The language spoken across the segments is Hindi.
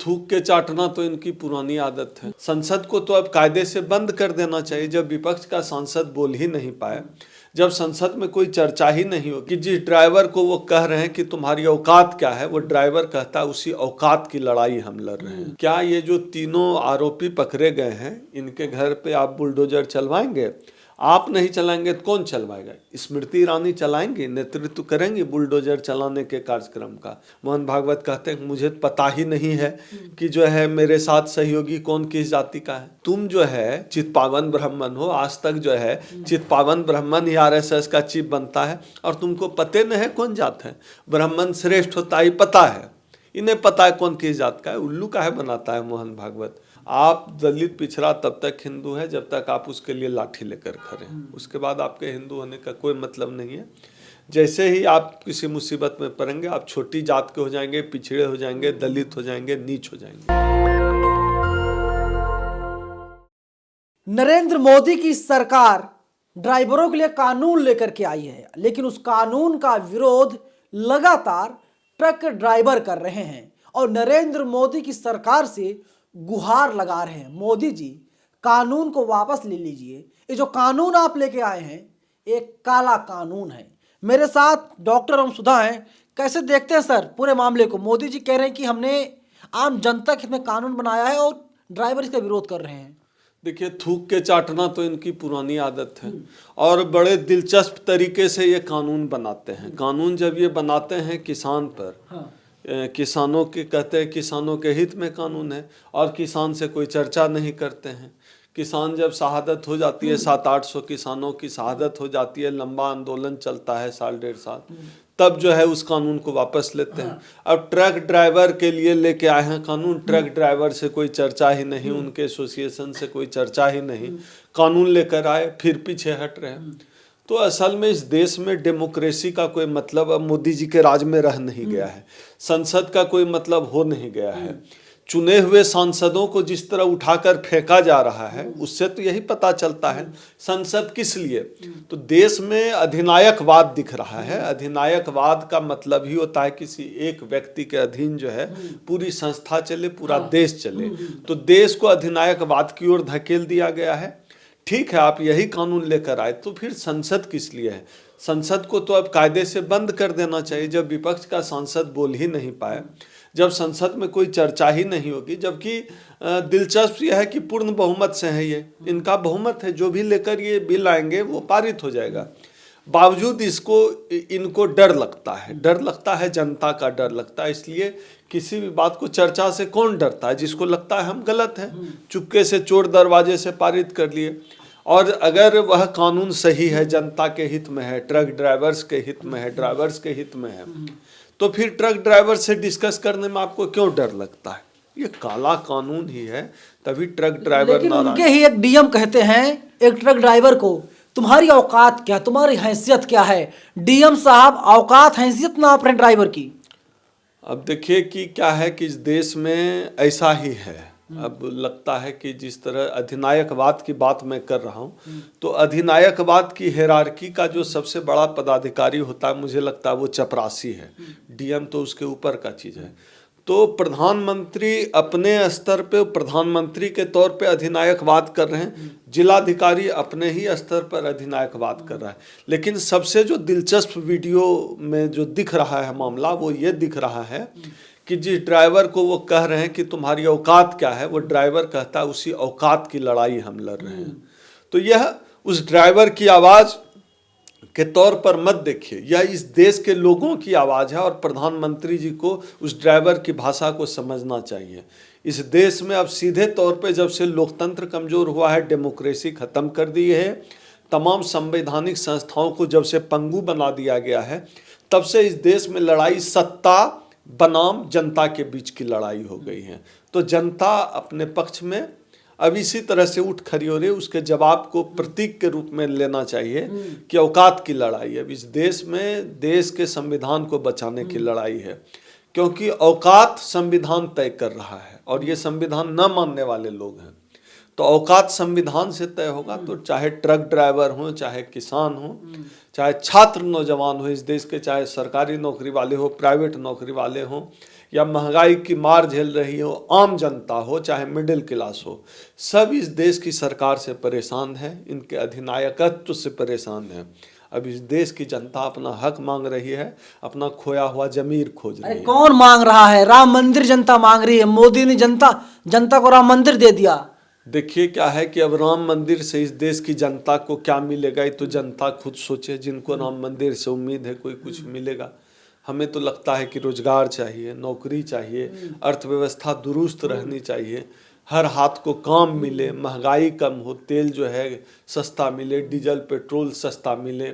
थूक के चाटना तो इनकी पुरानी आदत है। संसद को तो अब कायदे से बंद कर देना चाहिए। जब विपक्ष का सांसद बोल ही नहीं पाए, जब संसद में कोई चर्चा ही नहीं होगी, जिस ड्राइवर को वो कह रहे हैं कि तुम्हारी औकात क्या है, वो ड्राइवर कहता है उसी औकात की लड़ाई हम लड़ रहे हैं। क्या ये जो तीनों आरोपी पकड़े गए हैं, इनके घर पे आप बुलडोजर चलवाएंगे? आप नहीं चलाएंगे तो कौन चलवाएगा? स्मृति ईरानी चलाएंगी, नेतृत्व करेंगी बुलडोजर चलाने के कार्यक्रम का। मोहन भागवत कहते हैं मुझे पता ही नहीं है कि जो है मेरे साथ सहयोगी कौन किस जाति का है। तुम जो है चित्पावन ब्राह्मण हो, आज तक जो है चित्पावन ब्राह्मण ही आरएसएस का चीफ बनता है और तुमको पते नहीं है कौन जात है। ब्राह्मण श्रेष्ठ होता ही पता है, इन्हें पता है कौन किस जात का है। उल्लू काहे बनाता है मोहन भागवत? आप दलित पिछड़ा तब तक हिंदू है जब तक आप उसके लिए लाठी लेकर खड़े हैं, उसके बाद आपके हिंदू होने का कोई मतलब नहीं है। जैसे ही आप किसी मुसीबत में पड़ेंगे, आप छोटी जात के हो जाएंगे, पिछड़े हो जाएंगे, दलित हो जाएंगे, नीच हो जाएंगे। नरेंद्र मोदी की सरकार ड्राइवरों के लिए कानून लेकर के आई है, लेकिन उस कानून का विरोध लगातार ट्रक ड्राइवर कर रहे हैं और नरेंद्र मोदी की सरकार से गुहार लगा रहे हैं, मोदी जी कानून को वापस ले लीजिए। ये जो कानून आप लेके आए हैं एक काला कानून है। मेरे साथ डॉक्टर एवं सुधा हैं। कैसे देखते हैं सर पूरे मामले को? मोदी जी कह रहे हैं कि हमने आम जनता के हित में कानून बनाया है और ड्राइवर इसका विरोध कर रहे हैं। देखिए, थूक के चाटना तो इनकी पुरानी आदत है और बड़े दिलचस्प तरीके से ये कानून बनाते हैं। कानून जब ये बनाते हैं किसान पर, किसानों के कहते हैं किसानों के हित में कानून है और किसान से कोई चर्चा नहीं करते हैं। किसान जब शहादत हो जाती है, 700-800 किसानों की शहादत हो जाती है, लंबा आंदोलन चलता है साल डेढ़ साल, तब जो है उस कानून को वापस लेते हैं। अब ट्रक ड्राइवर के लिए लेके आए हैं कानून। ट्रक ड्राइवर से कोई चर्चा ही नहीं, उनके एसोसिएशन से कोई चर्चा ही नहीं, कानून लेकर आए फिर पीछे हट रहे हैं। तो असल में इस देश में डेमोक्रेसी का कोई मतलब अब मोदी जी के राज में रह नहीं गया है। संसद का कोई मतलब हो नहीं गया है। चुने हुए सांसदों को जिस तरह उठाकर फेंका जा रहा है, उससे तो यही पता चलता है संसद किस लिए। तो देश में अधिनायकवाद दिख रहा है। अधिनायकवाद का मतलब ही होता है किसी एक व्यक्ति के अधीन जो है पूरी संस्था चले, पूरा देश चले। तो देश को अधिनायकवाद की ओर धकेल दिया गया है। ठीक है, आप यही कानून लेकर आए, तो फिर संसद किस लिए है? संसद को तो अब कायदे से बंद कर देना चाहिए। जब विपक्ष का सांसद बोल ही नहीं पाए, जब संसद में कोई चर्चा ही नहीं होगी, जबकि दिलचस्प यह है कि पूर्ण बहुमत से है, ये इनका बहुमत है, जो भी लेकर ये बिल आएंगे वो पारित हो जाएगा। बावजूद इनको डर लगता है, जनता का डर लगता है। इसलिए किसी भी बात को चर्चा से कौन डरता है? जिसको लगता है हम गलत हैं, चुपके से चोर दरवाजे से पारित कर लिए। और अगर वह कानून सही है, जनता के हित में है, ट्रक ड्राइवर्स के हित में है, ड्राइवर्स के हित में है, तो फिर ट्रक ड्राइवर से डिस्कस करने में आपको क्यों डर लगता है? ये काला कानून ही है, तभी ट्रक ड्राइवर नाराज। उनके ही एक डीएम कहते हैं एक ट्रक ड्राइवर को, तुम्हारी औकात क्या, तुम्हारी हैसियत क्या है? डीएम साहब, औकात हैसियत ना अपने ड्राइवर की। अब देखिए कि क्या है कि इस देश में ऐसा ही है। अब लगता है कि जिस तरह अधिनायकवाद की बात मैं कर रहा हूँ, तो अधिनायकवाद की हिरार्की का जो सबसे बड़ा पदाधिकारी होता है, मुझे लगता है वो चपरासी है। डीएम तो उसके ऊपर का चीज़ है। तो प्रधानमंत्री अपने स्तर पे प्रधानमंत्री के तौर पे अधिनायकवाद कर रहे हैं, जिलाधिकारी अपने ही स्तर पर अधिनायकवाद कर रहा है। लेकिन सबसे जो दिलचस्प वीडियो में जो दिख रहा है मामला, वो ये दिख रहा है कि जिस ड्राइवर को वो कह रहे हैं कि तुम्हारी औकात क्या है, वो ड्राइवर कहता है उसी औकात की लड़ाई हम लड़ रहे हैं। तो यह उस ड्राइवर की आवाज़ के तौर पर मत देखिए, यह इस देश के लोगों की आवाज़ है और प्रधानमंत्री जी को उस ड्राइवर की भाषा को समझना चाहिए। इस देश में अब सीधे तौर पे जब से लोकतंत्र कमज़ोर हुआ है, डेमोक्रेसी ख़त्म कर दी है, तमाम संवैधानिक संस्थाओं को जब से पंगु बना दिया गया है, तब से इस देश में लड़ाई सत्ता बनाम जनता के बीच की लड़ाई हो गई है। तो जनता अपने पक्ष में अब इसी तरह से उठ खड़ी हो रही है। उसके जवाब को प्रतीक के रूप में लेना चाहिए कि औकात की लड़ाई है। अब इस देश में देश के संविधान को बचाने की लड़ाई है, क्योंकि औकात संविधान तय कर रहा है और ये संविधान न मानने वाले लोग हैं। तो औकात संविधान से तय होगा। तो चाहे ट्रक ड्राइवर हो, चाहे किसान हो, चाहे छात्र नौजवान हो इस देश के, चाहे सरकारी नौकरी वाले हो, प्राइवेट नौकरी वाले हो, या महंगाई की मार झेल रही हो, आम जनता हो चाहे मिडिल क्लास हो, सब इस देश की सरकार से परेशान है, इनके अधिनायकत्व से परेशान है। अब इस देश की जनता अपना हक मांग रही है, अपना खोया हुआ जमीर खोज रही अरे है। कौन मांग रहा है? राम मंदिर जनता मांग रही है। मोदी ने जनता को राम मंदिर दे दिया। देखिए क्या है कि अब राम मंदिर से इस देश की जनता को क्या मिलेगा, ये तो जनता खुद सोचे। जिनको राम मंदिर से उम्मीद है कोई कुछ मिलेगा, हमें तो लगता है कि रोजगार चाहिए, नौकरी चाहिए, अर्थव्यवस्था दुरुस्त रहनी चाहिए, हर हाथ को काम मिले, महंगाई कम हो, तेल जो है सस्ता मिले, डीजल पेट्रोल सस्ता मिले,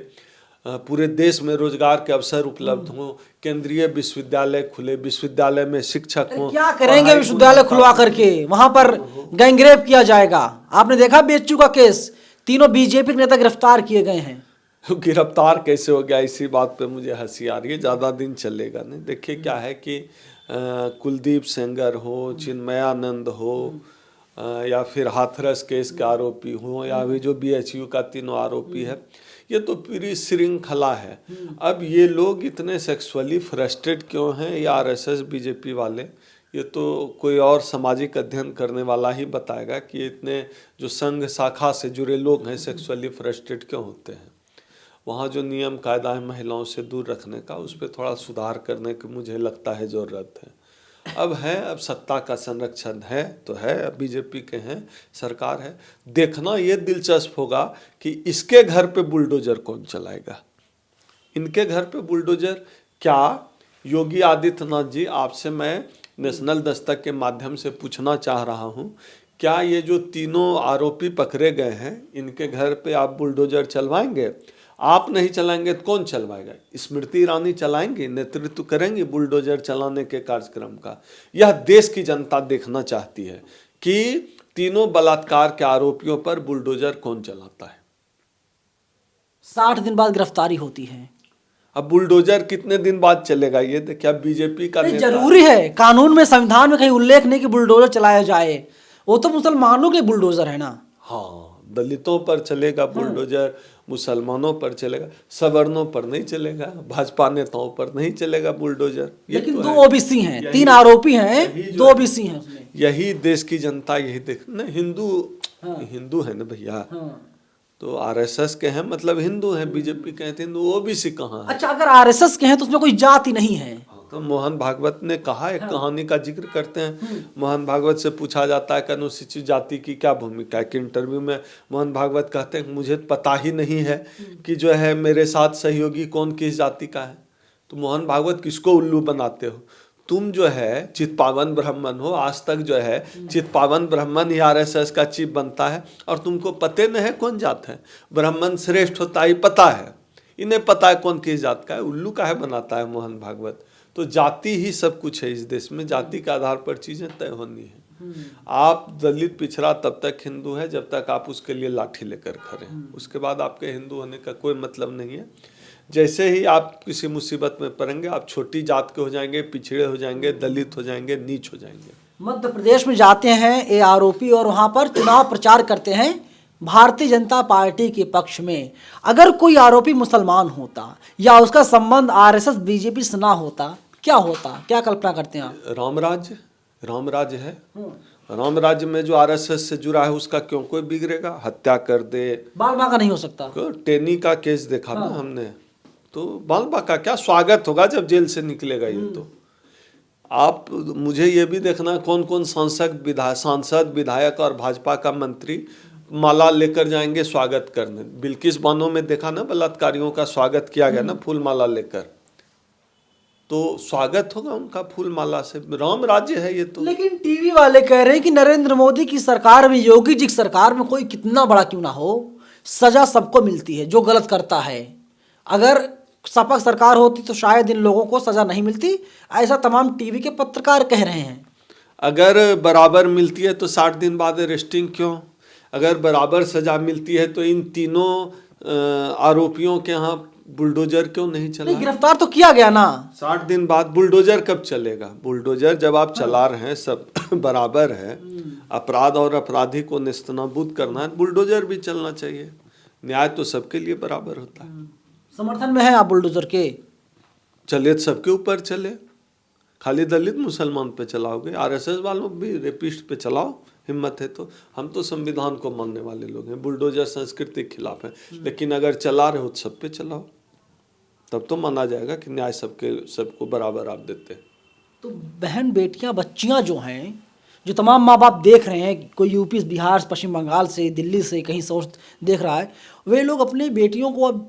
पूरे देश में रोजगार के अवसर उपलब्ध हों, केंद्रीय विश्वविद्यालय खुले, विश्वविद्यालय में शिक्षक हों। क्या करेंगे विश्वविद्यालय खुलवा करके? वहां पर गैंगरेप किया जाएगा। आपने देखा बेच्चू का केस, तीनों बीजेपी के नेता गिरफ्तार किए गए हैं। गिरफ्तार कैसे हो गया, इसी बात पे मुझे हंसी आ रही है। ज़्यादा दिन चलेगा नहीं। देखिए क्या है कि कुलदीप सेंगर हो, चिन्मयानंद हो, या फिर हाथरस केस के आरोपी हो, या अभी जो बीएचयू का तीनों आरोपी है, ये तो पूरी श्रृंखला है। अब ये लोग इतने सेक्सुअली फ्रस्ट्रेट क्यों हैं, ये आरएसएस बीजेपी वाले, ये तो कोई और सामाजिक अध्ययन करने वाला ही बताएगा कि इतने जो संघ शाखा से जुड़े लोग हैं सेक्सुअली फ्रस्ट्रेट क्यों होते हैं। वहाँ जो नियम कायदा है महिलाओं से दूर रखने का, उस पर थोड़ा सुधार करने की मुझे लगता है ज़रूरत है। अब सत्ता का संरक्षण है तो है, अब बीजेपी के हैं, सरकार है। देखना ये दिलचस्प होगा कि इसके घर पे बुलडोजर कौन चलाएगा। इनके घर पे बुलडोजर क्या? योगी आदित्यनाथ जी, आपसे मैं नेशनल दस्तक के माध्यम से पूछना चाह रहा हूँ, क्या ये जो तीनों आरोपी पकड़े गए हैं, इनके घर पे आप बुलडोजर चलवाएंगे? आप नहीं चलाएंगे तो कौन चलवाएगा? स्मृति ईरानी चलाएंगे, नेतृत्व करेंगे बुलडोजर चलाने के कार्यक्रम का। यह देश की जनता देखना चाहती है कि तीनों बलात्कार के आरोपियों पर बुलडोजर कौन चलाता है। 60 दिन बाद गिरफ्तारी होती है। अब बुलडोजर कितने दिन बाद चलेगा ये देखिए। अब बीजेपी का नेता, जरूरी है कानून में, संविधान में कहीं उल्लेख नहीं कि बुलडोजर चलाया जाए। वो तो मुसलमानों के बुलडोजर है ना। हाँ, दलितों पर चलेगा बुलडोजर, मुसलमानों पर चलेगा, सवर्णों पर नहीं चलेगा, भाजपा नेताओं पर नहीं चलेगा बुलडोजर। लेकिन तो 2 ओबीसी हैं, 3 आरोपी हैं, 2 ओबीसी हैं उसमें। यही देश की जनता यही देख ना, हिंदू है ना भैया। तो आरएसएस के हैं मतलब हिंदू हैं, बीजेपी के हैं हिंदू, ओबीसी कहाँ है? अच्छा, अगर आरएसएस के हैं तो उसमें कोई जाति नहीं है। तो मोहन भागवत ने कहा, एक कहानी का जिक्र करते हैं। मोहन भागवत से पूछा जाता है कि अनुसूचित जाति की क्या भूमिका है, कि इंटरव्यू में मोहन भागवत कहते हैं मुझे पता ही नहीं है कि जो है मेरे साथ सहयोगी कौन किस जाति का है। तो मोहन भागवत किसको उल्लू बनाते हो? तुम जो है चित्पावन ब्राह्मण हो, आज तक जो है चित्पावन ब्राह्मण ही आरएसएस का चीफ बनता है, और तुमको पते नहीं है कौन जात है। ब्राह्मण श्रेष्ठ होता ही पता है, इन्हें पता है कौन किस जात का है। उल्लू काहे बनाता है मोहन भागवत? तो जाति ही सब कुछ है इस देश में, जाति के आधार पर चीजें तय होनी है। आप दलित पिछड़ा तब तक हिंदू है जब तक आप उसके लिए लाठी लेकर खड़े हैं, उसके बाद आपके हिंदू होने का कोई मतलब नहीं है। जैसे ही आप किसी मुसीबत में पड़ेंगे, आप छोटी जात के हो जाएंगे, पिछड़े हो जाएंगे, दलित हो जाएंगे, नीच हो जाएंगे। मध्य प्रदेश में जाते हैं ये आरोपी और वहां पर चुनाव प्रचार करते हैं भारतीय जनता पार्टी के पक्ष में। अगर कोई आरोपी मुसलमान होता या उसका संबंध आरएसएस बीजेपी से ना होता, क्या होता? क्या कल्पना करते हैं आप? राम राज्य है। राम राज्य में जो आरएसएस से जुड़ा है उसका क्यों कोई बिगड़ेगा? हत्या कर दे, बाल बांका नहीं हो सकता। टेनी का केस देखा ना हमने, तो बाल बांका क्या स्वागत होगा जब जेल से निकलेगा ये। तो आप मुझे ये भी देखना कौन कौन सांसद विधायक और भाजपा का मंत्री माला लेकर जाएंगे स्वागत करने। बिल्किस बानो में देखा ना, बलात्कारियों का स्वागत किया गया ना फूल माला लेकर, तो स्वागत होगा उनका फूल माला से। राम राज्य है ये तो। लेकिन टीवी वाले कह रहे हैं कि नरेंद्र मोदी की सरकार में, योगी जी की सरकार में, कोई कितना बड़ा क्यों ना हो, सजा सबको मिलती है जो गलत करता है। अगर सपा सरकार होती तो शायद इन लोगों को सजा नहीं मिलती, ऐसा तमाम टीवी के पत्रकार कह रहे हैं। अगर बराबर मिलती है तो 60 दिन बाद अरेस्टिंग क्यों? अगर बराबर सजा मिलती है तो इन तीनों आरोपियों के यहाँ बुलडोजर क्यों नहीं चला? गिरफ्तार तो किया गया ना। 60 दिन बाद बुलडोजर कब चलेगा? बुलडोजर जब आप चला रहे हैं, सब बराबर है, अपराध और अपराधी को नेस्तनाबूद करना है, बुलडोजर भी चलना चाहिए। न्याय तो सबके लिए बराबर होता है। समर्थन में है आप बुलडोजर के? चले तो सबके ऊपर चले, खाली दलित मुसलमान पे चलाओगे? आरएसएस वालों भी रेपिस्ट पे चलाओ, हिम्मत है तो। हम तो संविधान को मानने वाले लोग हैं, बुलडोजर संस्कृति के खिलाफ है, लेकिन अगर चला रहे हो तो सब पे चलाओ, तब तो माना जाएगा कि न्याय सबको बराबर आप देते हैं। तो बहन बेटियां बच्चियां जो हैं, जो तमाम माँ बाप देख रहे हैं, कोई यूपी बिहार पश्चिम बंगाल से, दिल्ली से, कहीं से देख रहा है, वे लोग अपनी बेटियों को अब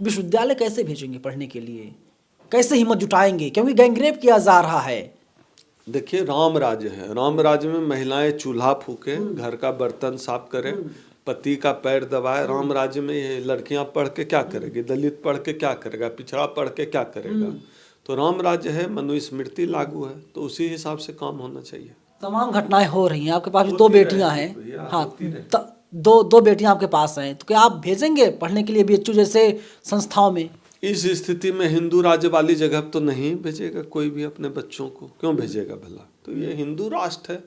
विश्वविद्यालय कैसे भेजेंगे पढ़ने के लिए? कैसे हिम्मत जुटाएंगे? क्योंकि गैंगरेप किया जा रहा है। देखिए, राम राज्य है, राम राज्य में महिलाएं चूल्हा फूके, घर का बर्तन साफ करें, पति का पैर दबाए। राम राज्य में ये लड़कियां पढ़ के क्या करेगी? दलित पढ़ के क्या करेगा? पिछड़ा पढ़ के क्या करेगा? तो राम राज्य है, मनुस्मृति लागू है, तो उसी हिसाब से काम होना चाहिए। तमाम घटनाएं हो रही हैं, आपके पास भी 2 बेटियां हैं। हाँ, दो बेटियां आपके पास हैं, तो क्या आप भेजेंगे पढ़ने के लिए बीएचयू जैसे संस्थाओं में? इस स्थिति में हिंदू राज्य वाली जगह तो नहीं भेजेगा कोई भी अपने बच्चों को, क्यों भेजेगा भला? तो ये हिंदू राष्ट्र है,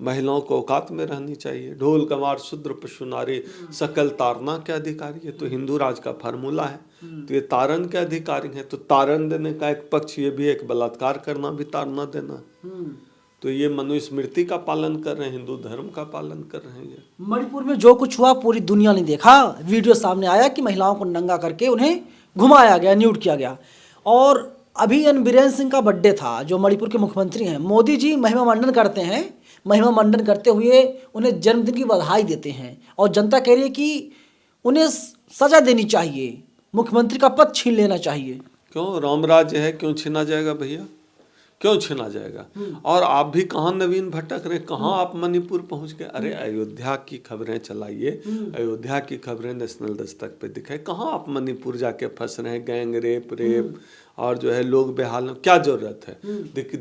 महिलाओं को औकात में रहनी चाहिए। ढोल कमार शूद्र पशु नारी सकल तारना के अधिकारी, ये तो हिंदू राज का फार्मूला है। तो ये तारण के अधिकारी हैं, तो तारण देने का एक पक्ष ये भी एक बलात्कार करना भी ताड़ना देना। तो ये मनुस्मृति का पालन कर रहे हैं, हिंदू धर्म का पालन कर रहे हैं। ये मणिपुर में जो कुछ हुआ पूरी दुनिया ने देखा। वीडियो सामने आया कि महिलाओं को नंगा करके उन्हें घुमाया गया, न्यूड किया गया। और अभी एन बीरेन सिंह का बर्थडे था, जो मणिपुर के मुख्यमंत्री हैं। मोदी जी महिमा मंडन करते हैं, महिमा मंडन करते हुए उन्हें जन्मदिन की बधाई देते हैं, और जनता कह रही है कि उन्हें सजा देनी चाहिए, मुख्यमंत्री का पद छीन लेना चाहिए। क्यों? राम राज्य है, क्यों छीना जाएगा भैया? क्यों छीना जाएगा? और आप भी कहाँ नवीन भटक रहे, कहाँ आप मणिपुर पहुंच गए? अरे अयोध्या की खबरें चलाइए, अयोध्या की खबरें नेशनल दस्तक पे दिखाए। कहाँ आप मणिपुर जाके फंस रहे हैं? गैंग रेप और जो है लोग बेहाल, क्या जरूरत है?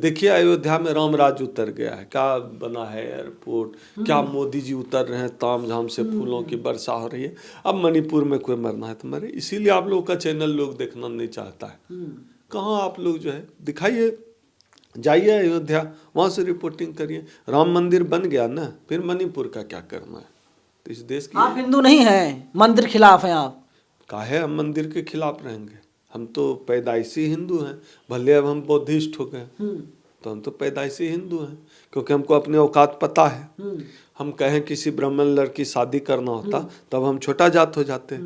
देखिए अयोध्या में राम राज्य उतर गया है, क्या बना है एयरपोर्ट, क्या मोदी जी उतर रहे हैं, ताम झाम से फूलों की वर्षा हो रही है। अब मणिपुर में कोई मरना है तो मरे, इसीलिए आप लोगों का चैनल लोग देखना नहीं चाहता है। कहाँ आप लोग जो है दिखाइए, जाइए अयोध्या, वहां से रिपोर्टिंग करिए। राम मंदिर बन गया ना, फिर मणिपुर का क्या करना है? तो इस देश की, आप हिंदू नहीं हैं, मंदिर खिलाफ हैं आप। काहे हम मंदिर के खिलाफ रहेंगे? हम तो पैदाइशी हिंदू हैं, भले अब हम बौद्धिस्ट हो गए तो हम तो पैदाइशी हिंदू हैं, क्योंकि हमको अपने औकात पता है। हम कहें किसी ब्राह्मण लड़की शादी करना होता तब हम छोटा जात हो जाते,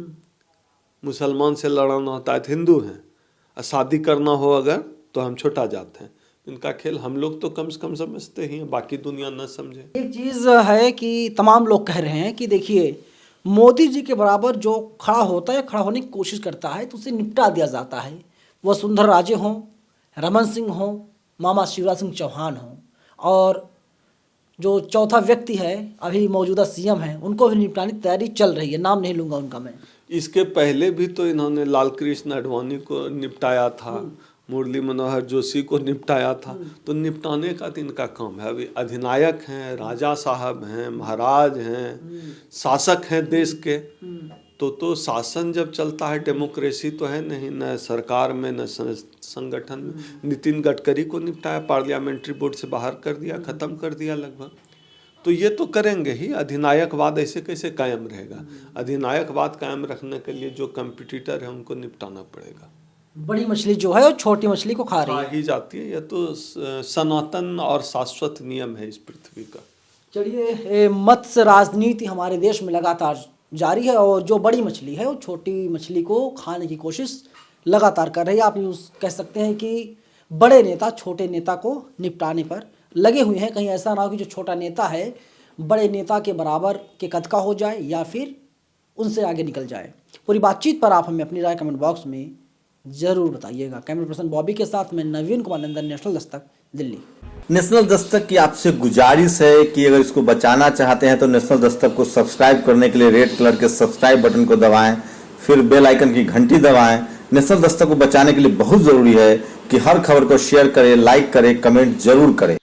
मुसलमान से लड़ाना होता है तो हिंदू हैं, और शादी करना हो अगर तो हम छोटा जात हैं। इनका खेल हम लोग तो कम से कम समझते ही हैं, बाकी दुनिया न समझे। एक चीज़ है कि तमाम लोग कह रहे हैं कि देखिए, मोदी जी के बराबर जो खड़ा होता है, खड़ा होने की कोशिश करता है, तो उसे निपटा दिया जाता है। वसुंधरा राजे हों, रमन सिंह हों, मामा शिवराज सिंह चौहान हों, और जो चौथा व्यक्ति है अभी मौजूदा सीएम है, उनको भी निपटाने की तैयारी चल रही है। नाम नहीं लूँगा उनका मैं। इसके पहले भी तो इन्होंने लाल कृष्ण आडवाणी को निपटाया था, मुरली मनोहर जोशी को निपटाया था। तो निपटाने का तो इनका काम है। अभी अधिनायक हैं, राजा साहब हैं, महाराज हैं, शासक हैं देश के। तो शासन जब चलता है, डेमोक्रेसी तो है नहीं, न सरकार में न संगठन में। नितिन गडकरी को निपटाया, पार्लियामेंट्री बोर्ड से बाहर कर दिया, खत्म कर दिया लगभग। तो ये तो करेंगे ही। अधिनायकवाद ऐसे कैसे कायम रहेगा? अधिनायकवाद कायम रखने के लिए जो कंपटीटर है उनको निपटाना पड़ेगा। बड़ी मछली जो है वो छोटी मछली को खा रही ही जाती है। यह तो सनातन और शाश्वत नियम है इस पृथ्वी का। चलिए, मत्स्य राजनीति हमारे देश में लगातार जारी है, और जो बड़ी मछली है वो छोटी मछली को खाने की कोशिश लगातार कर रही है। आप यूँ कह सकते हैं कि बड़े नेता छोटे नेता को निपटाने पर लगे हुए हैं। कहीं ऐसा ना हो कि जो छोटा नेता है बड़े नेता के बराबर के कद का हो जाए, या फिर उनसे आगे निकल जाए। पूरी बातचीत पर आप हमें अपनी राय कमेंट बॉक्स में जरूर बताइएगा। कैमरा पर्सन बॉबी के साथ मैं नवीन कुमार नंदन, नेशनल दस्तक, दिल्ली। नेशनल दस्तक की आपसे गुजारिश है कि अगर इसको बचाना चाहते हैं तो नेशनल दस्तक को सब्सक्राइब करने के लिए रेड कलर के सब्सक्राइब बटन को दबाएं, फिर बेल आइकन की घंटी दबाएं। नेशनल दस्तक को बचाने के लिए बहुत जरूरी है कि हर खबर को शेयर करें, लाइक करें, कमेंट जरूर करें।